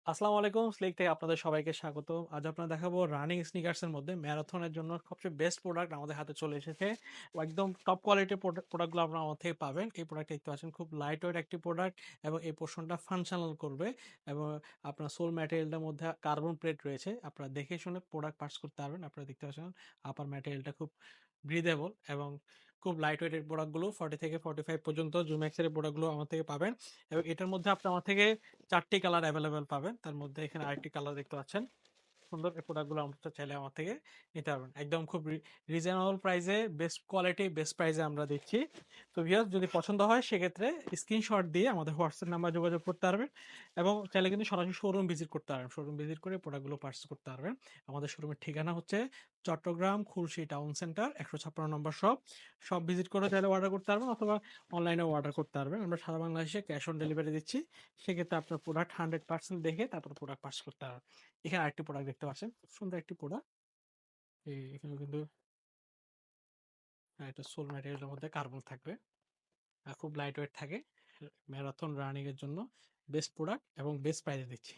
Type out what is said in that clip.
আসসালামু আলাইকুম। স্লিক থেকে আপনাদের সবাইকে স্বাগত। আজ আপনাদের দেখাবো রানিং স্নিকার্স এর মধ্যে ম্যারাথনের জন্য সবচেয়ে বেস্ট প্রোডাক্ট আমাদের হাতে চলে এসেছে। একদম টপ কোয়ালিটির প্রোডাক্টগুলো আপনারা আমার থেকে পাবেন। এই প্রোডাক্টটা দেখতে পাচ্ছেন খুব লাইট ওয়েট একটি প্রোডাক্ট এবং এই পোর্শনটা ফাংশনাল করবে এবং আপনার সোল ম্যাটেরিয়ালটার মধ্যে কার্বন প্লেট রয়েছে। আপনারা দেখে শুনে প্রোডাক্ট পার্স করতে পারবেন। আপনারা দেখতে পাচ্ছেন আপার ম্যাটেরিয়ালটা খুব ব্রিদেবল এবং খুব লাইট ওয়েটের প্রোডাক্টগুলো 40 থেকে 45 পর্যন্ত জুমেক্সের প্রোডাক্টগুলো আমার থেকে পাবেন এবং এটার মধ্যে আপনি আমার থেকে 4 টি কালার এভেলেবেল পাবেন। তার মধ্যে এখানে আরেকটি কালার দেখতে পাচ্ছেন। সুন্দর এই প্রোডাক্টগুলো আপনারা চাইলে আমার থেকে নিতে পারবেন। একদম খুব রিজনেবল প্রাইসে বেস্ট কোয়ালিটি বেস্ট প্রাইসে আমরা দিচ্ছি। তো ভিউয়ার্স যদি পছন্দ হয় সেক্ষেত্রে স্ক্রিনশট দিয়ে আমাদের হোয়াটসঅ্যাপ নাম্বার যোগাযোগ করতে পারবেন এবং চাইলে কিন্তু সরাসরি শোরুম ভিজিট করতে পারবেন। শোরুম ভিজিট করে প্রোডাক্টগুলো পারচেজ করতে পারবেন। আমাদের শোরুমের ঠিকানা হচ্ছে চট্টগ্রাম খুলশী টাউন সেন্টার 156 নম্বর শপ। শপ ভিজিট করে চাইলে অর্ডার করতে পারবেন অথবা অনলাইনেও অর্ডার করতে পারবেন। আমরা সারা বাংলাদেশে ক্যাশ অন ডেলিভারি দিচ্ছি। সেক্ষেত্রে আপনার প্রোডাক্ট 100% দেখে তারপর প্রোডাক্ট পারচেজ করতে পারবেন। এখানে আরেকটি প্রোডাক্ট দেখতে পাচ্ছেন। খুব সুন্দর একটি প্রোডাক্ট। এখানে কিন্তু এটা সোল ম্যাটেরিয়ালের মধ্যে কার্বন থাকবে। খুব লাইট ওয়েট থাকে। ম্যারাথন রানিং এর জন্য বেস্ট প্রোডাক্ট এবং বেস্ট প্রাইসে দিচ্ছি।